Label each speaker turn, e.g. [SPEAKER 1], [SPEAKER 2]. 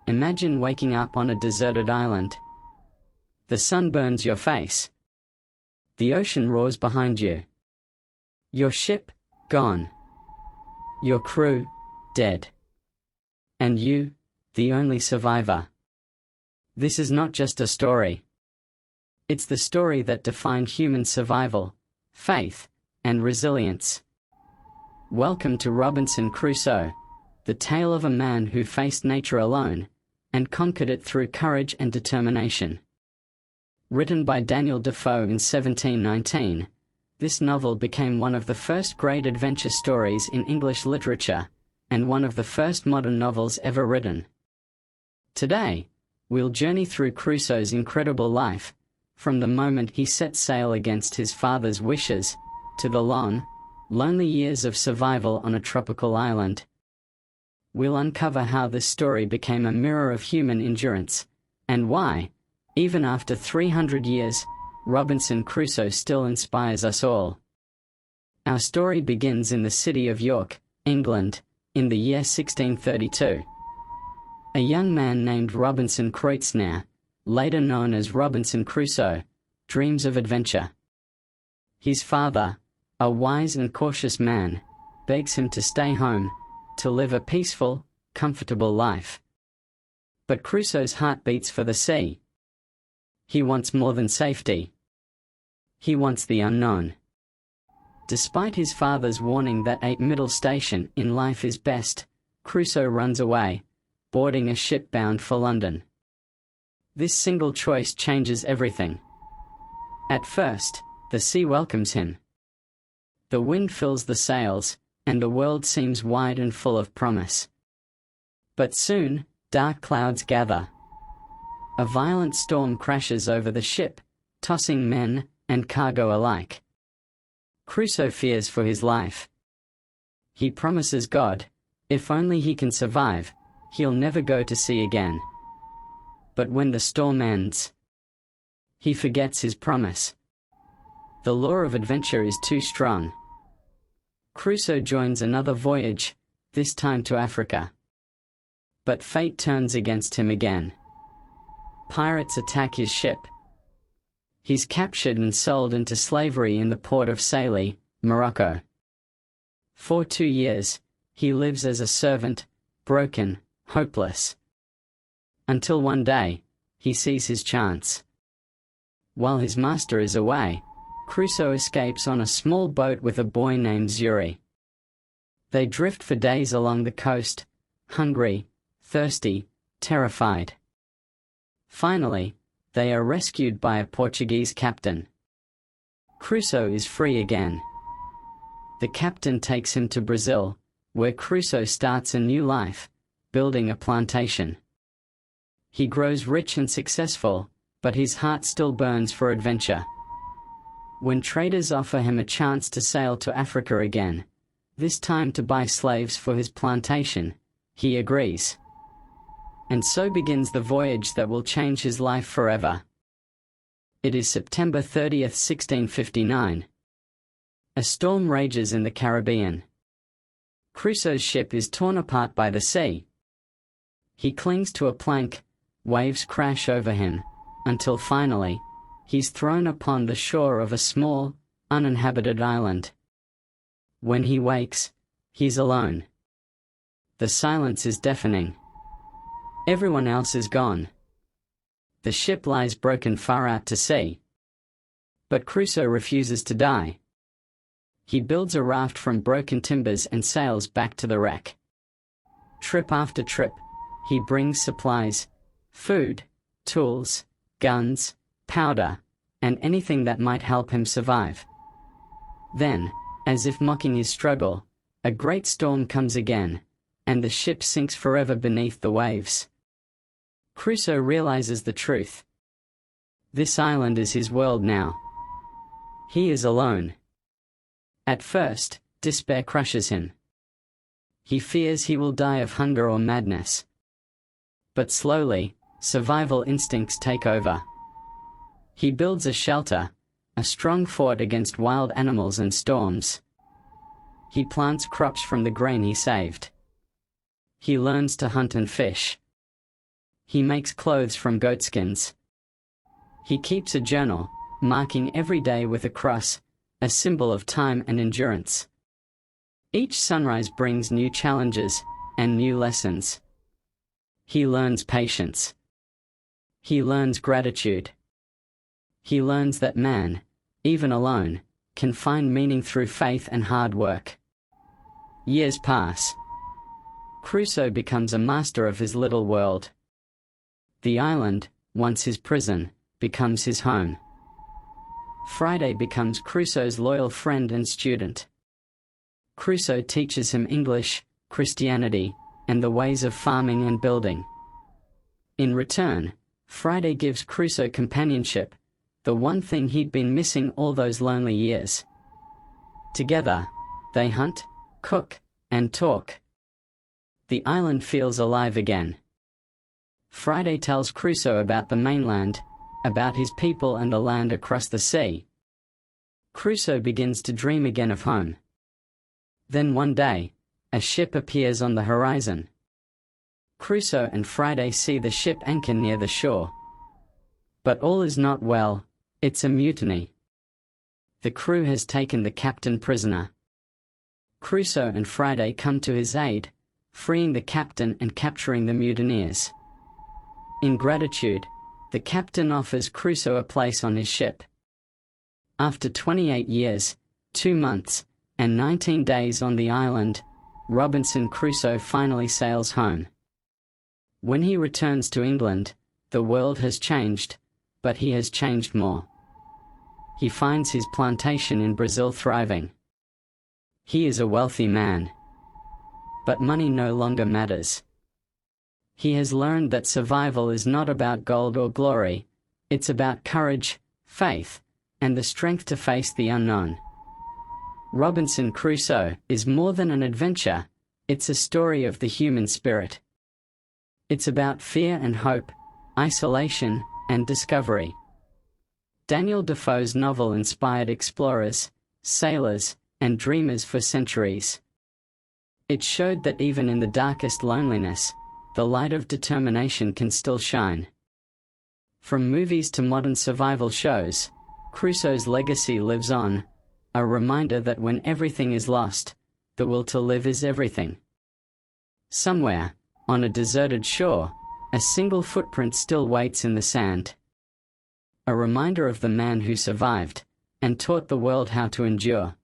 [SPEAKER 1] Imagine waking up on a deserted island. The sun burns your face. The ocean roars behind you. Your ship, gone. Your crew, dead. And you, the only survivor. This is not just a story. It's the story that defined human survival, faith, and resilience. Welcome to Robinson Crusoe, the tale of a man who faced nature alone, and conquered it through courage and determination. Written by Daniel Defoe in 1719, this novel became one of the first great adventure stories in English literature, and one of the first modern novels ever written. Today, we'll journey through Crusoe's incredible life, from the moment he set sail against his father's wishes, to the long, lonely years of survival on a tropical island. We'll uncover how this story became a mirror of human endurance, and why, even after 300 years, Robinson Crusoe still inspires us all. Our story begins in the city of York, England, in the year 1632. A young man named Robinson Crusoe, later known as Robinson Crusoe, dreams of adventure. His father, a wise and cautious man, begs him to stay home, to live a peaceful, comfortable life. But Crusoe's heart beats for the sea. He wants more than safety. He wants the unknown. Despite his father's warning that a middle station in life is best, Crusoe runs away, boarding a ship bound for London. This single choice changes everything. At first, the sea welcomes him. The wind fills the sails, and the world seems wide and full of promise. But soon, dark clouds gather. A violent storm crashes over the ship, tossing men and cargo alike. Crusoe fears for his life. He promises God, if only he can survive, he'll never go to sea again. But when the storm ends, he forgets his promise. The lure of adventure is too strong. Crusoe joins another voyage, this time to Africa. But fate turns against him again. Pirates attack his ship. He's captured and sold into slavery in the port of Salé, Morocco. For 2 years, he lives as a servant, broken, hopeless. Until one day, he sees his chance. While his master is away, Crusoe escapes on a small boat with a boy named Zuri. They drift for days along the coast, hungry, thirsty, terrified. Finally, they are rescued by a Portuguese captain. Crusoe is free again. The captain takes him to Brazil, where Crusoe starts a new life, building a plantation. He grows rich and successful, but his heart still burns for adventure. When traders offer him a chance to sail to Africa again, this time to buy slaves for his plantation, he agrees. And so begins the voyage that will change his life forever. It is September 30th, 1659. A storm rages in the Caribbean. Crusoe's ship is torn apart by the sea. He clings to a plank, waves crash over him, until finally, he's thrown upon the shore of a small, uninhabited island. When he wakes, he's alone. The silence is deafening. Everyone else is gone. The ship lies broken far out to sea. But Crusoe refuses to die. He builds a raft from broken timbers and sails back to the wreck. Trip after trip, he brings supplies, food, tools, guns, powder, and anything that might help him survive. Then, as if mocking his struggle, a great storm comes again, and the ship sinks forever beneath the waves. Crusoe realizes the truth. This island is his world now. He is alone. At first, despair crushes him. He fears he will die of hunger or madness. But slowly, survival instincts take over. He builds a shelter, a strong fort against wild animals and storms. He plants crops from the grain he saved. He learns to hunt and fish. He makes clothes from goatskins. He keeps a journal, marking every day with a cross, a symbol of time and endurance. Each sunrise brings new challenges and new lessons. He learns patience. He learns gratitude. He learns that man, even alone, can find meaning through faith and hard work. Years pass. Crusoe becomes a master of his little world. The island, once his prison, becomes his home. Friday becomes Crusoe's loyal friend and student. Crusoe teaches him English, Christianity, and the ways of farming and building. In return, Friday gives Crusoe companionship, the one thing he'd been missing all those lonely years. Together, they hunt, cook, and talk. The island feels alive again. Friday tells Crusoe about the mainland, about his people and the land across the sea. Crusoe begins to dream again of home. Then one day, a ship appears on the horizon. Crusoe and Friday see the ship anchor near the shore. But all is not well, it's a mutiny. The crew has taken the captain prisoner. Crusoe and Friday come to his aid, freeing the captain and capturing the mutineers. In gratitude, the captain offers Crusoe a place on his ship. After 28 years, 2 months, and 19 days on the island, Robinson Crusoe finally sails home. When he returns to England, the world has changed, but he has changed more. He finds his plantation in Brazil thriving. He is a wealthy man. But money no longer matters. He has learned that survival is not about gold or glory, it's about courage, faith, and the strength to face the unknown. Robinson Crusoe is more than an adventure, it's a story of the human spirit. It's about fear and hope, isolation and discovery. Daniel Defoe's novel inspired explorers, sailors, and dreamers for centuries. It showed that even in the darkest loneliness, the light of determination can still shine. From movies to modern survival shows, Crusoe's legacy lives on, a reminder that when everything is lost, the will to live is everything. Somewhere, on a deserted shore, a single footprint still waits in the sand. A reminder of the man who survived, and taught the world how to endure.